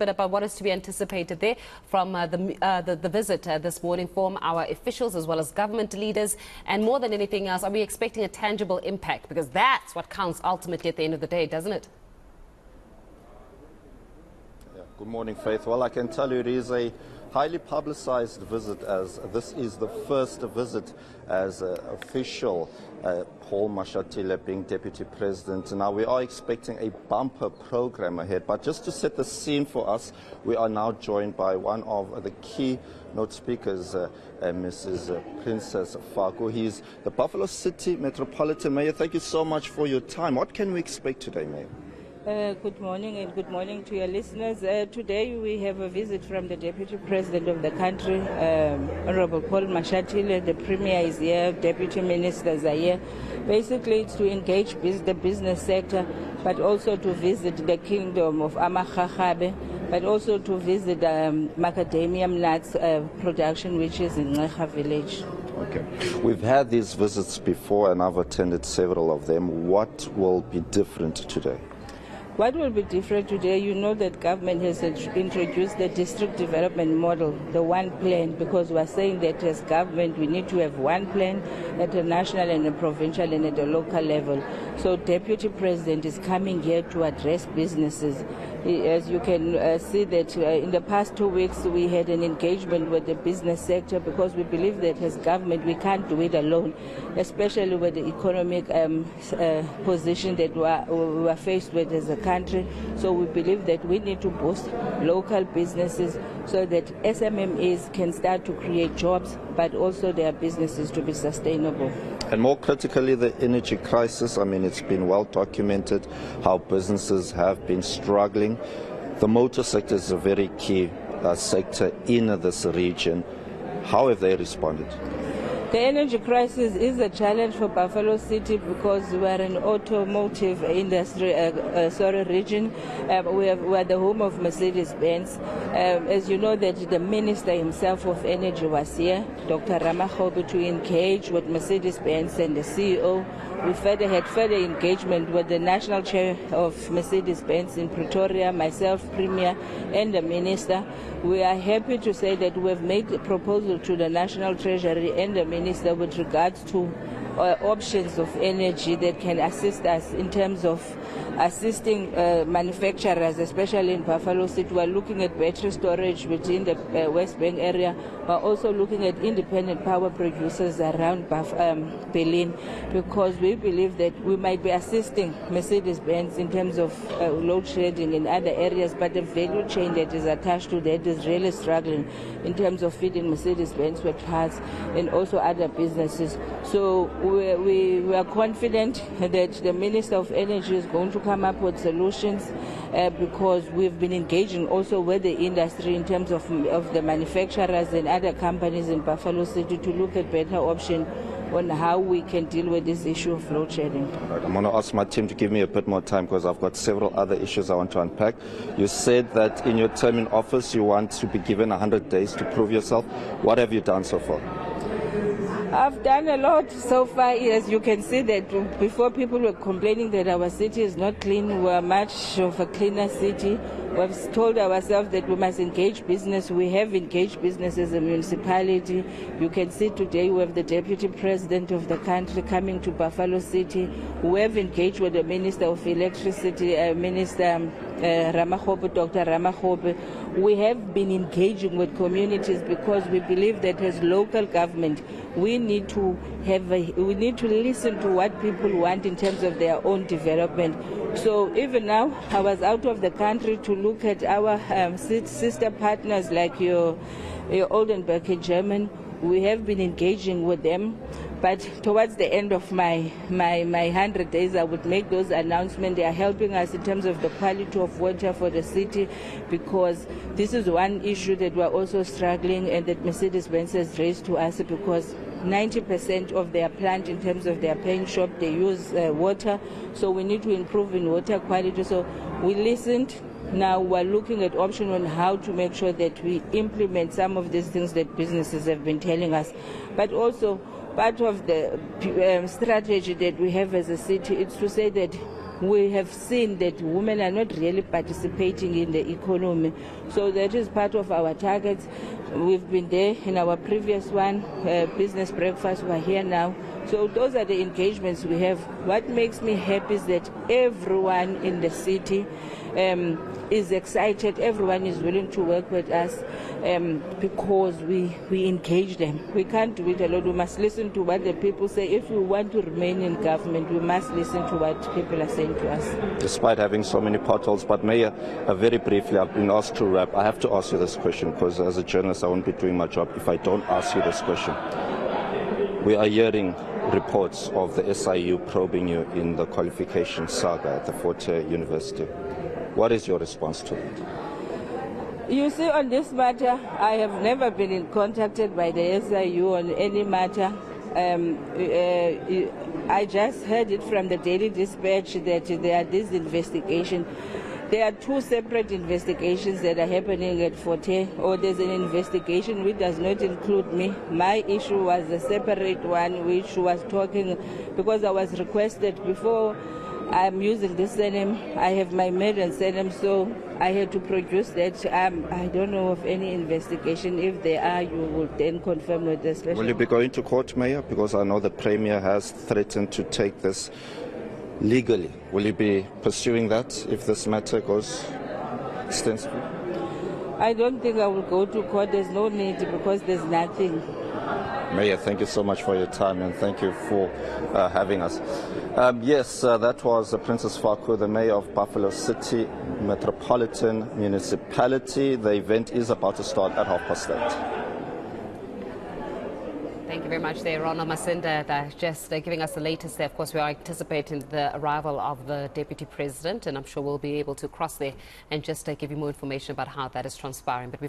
bit about what is to be anticipated there from the visit this morning from our officials as well as government leaders. And more than anything else, are we expecting a tangible impact? Because that's what counts ultimately at the end of the day, doesn't it? Yeah. Good morning, Faith. Well, I can tell you it is a highly publicized visit, as this is the first visit as official Paul Mashatile being Deputy President. Now, we are expecting a bumper program ahead, but just to set the scene for us, we are now joined by one of the keynote speakers, Mrs. Princess Faku. He's the Buffalo City Metropolitan Mayor. Thank you so much for your time. What can we expect today, Mayor? Good morning and good morning to your listeners. Today we have a visit from the Deputy President of the country, Honorable Paul Mashatile. The Premier is here, Deputy Ministers are here. Basically it's to engage the business sector, but also to visit the kingdom of Amakhachabe, but also to visit macadamia nuts production, which is in Ngecha village. Okay. We've had these visits before and I've attended several of them. What will be different today? What will be different today, you know that government has introduced the district development model, the one plan, because we're saying that as government we need to have one plan at a national and a provincial and at a local level. So Deputy President is coming here to address businesses. As you can see that in the past 2 weeks we had an engagement with the business sector, because we believe that as government we can't do it alone, especially with the economic position that we are faced with as a country. So we believe that we need to boost local businesses so that SMMEs can start to create jobs, but also their businesses to be sustainable. And more critically, the energy crisis. I mean, it's been well documented how businesses have been struggling. The motor sector is a very key sector in this region. How have they responded? The energy crisis is a challenge for Buffalo City because we are an automotive industry region. We are the home of Mercedes-Benz. As you know, that the Minister himself of Energy was here, Dr. Ramakhobe, to engage with Mercedes-Benz and the CEO. We had further engagement with the National Chair of Mercedes-Benz in Pretoria, myself, Premier, and the Minister. We are happy to say that we have made a proposal to the National Treasury and the Minister with regards to options of energy that can assist us in terms of assisting manufacturers, especially in Buffalo City. We are looking at battery storage within the West Bank area. We are also looking at independent power producers around Berlin, because we believe that we might be assisting Mercedes-Benz in terms of load shedding in other areas, but the value chain that is attached to that is really struggling in terms of feeding Mercedes-Benz with cars and also other businesses. So we are confident that the Minister of Energy is going to come up with solutions, because we've been engaging also with the industry in terms of the manufacturers and other companies in Buffalo City to look at better options on how we can deal with this issue of load shedding. Right, I'm going to ask my team to give me a bit more time because I've got several other issues I want to unpack. You said that in your term in office you want to be given 100 days to prove yourself. What have you done so far? I've done a lot so far. As you can see that before people were complaining that our city is not clean, we are much of a cleaner city. We've told ourselves that we must engage business. We have engaged business as a municipality. You can see today we have the Deputy President of the country coming to Buffalo City. We have engaged with the Minister of Electricity, Minister Ramakhobe, Dr. Ramakhobe. We have been engaging with communities because we believe that as local government we need to listen to what people want in terms of their own development. So even now I was out of the country to look at our sister partners like your Oldenburg in Germany. We have been engaging with them, but towards the end of my 100 days I would make those announcements. They are helping us in terms of the quality of water for the city, because this is one issue that we are also struggling and that Mercedes-Benz has raised to us, because 90% of their plant in terms of their paint shop, they use water, so we need to improve in water quality. So we listened. Now we're looking at options on how to make sure that we implement some of these things that businesses have been telling us. But also part of the strategy that we have as a city is to say that we have seen that women are not really participating in the economy. So that is part of our targets. We've been there in our previous one, business breakfast, we're here now. So those are the engagements we have. What makes me happy is that everyone in the city is excited, everyone is willing to work with us because we engage them. We can't do it alone. We must listen to what the people say. If we want to remain in government, we must listen to what people are saying to us. Despite having so many potholes, but Mayor, very briefly, I've been asked to wrap. I have to ask you this question because as a journalist I won't be doing my job if I don't ask you this question. We are hearing reports of the SIU probing you in the qualification saga at the Fort Hare University. What is your response to it? You see, on this matter, I have never been contacted by the SIU on any matter. I just heard it from the Daily Dispatch that there are these investigations. There are two separate investigations that are happening at Fort Hare, or there's an investigation which does not include me. My issue was a separate one which was talking, because I was requested before I'm using this surname, I have my maiden surname, so I had to produce that. I don't know of any investigation. If there are, you will then confirm with the special. Will you be going to court, Mayor? Because I know the Premier has threatened to take this legally. Will you be pursuing that if this matter goes extensively? I don't think I will go to court. There's no need because there's nothing. Mayor, thank you so much for your time and thank you for having us. Yes, that was Princess Faku, the Mayor of Buffalo City Metropolitan Municipality. The event is about to start at 8:30. Thank you very much there, Ronald Masinda, just giving us the latest there. Of course, we are anticipating the arrival of the Deputy President, and I'm sure we'll be able to cross there and just give you more information about how that is transpiring. But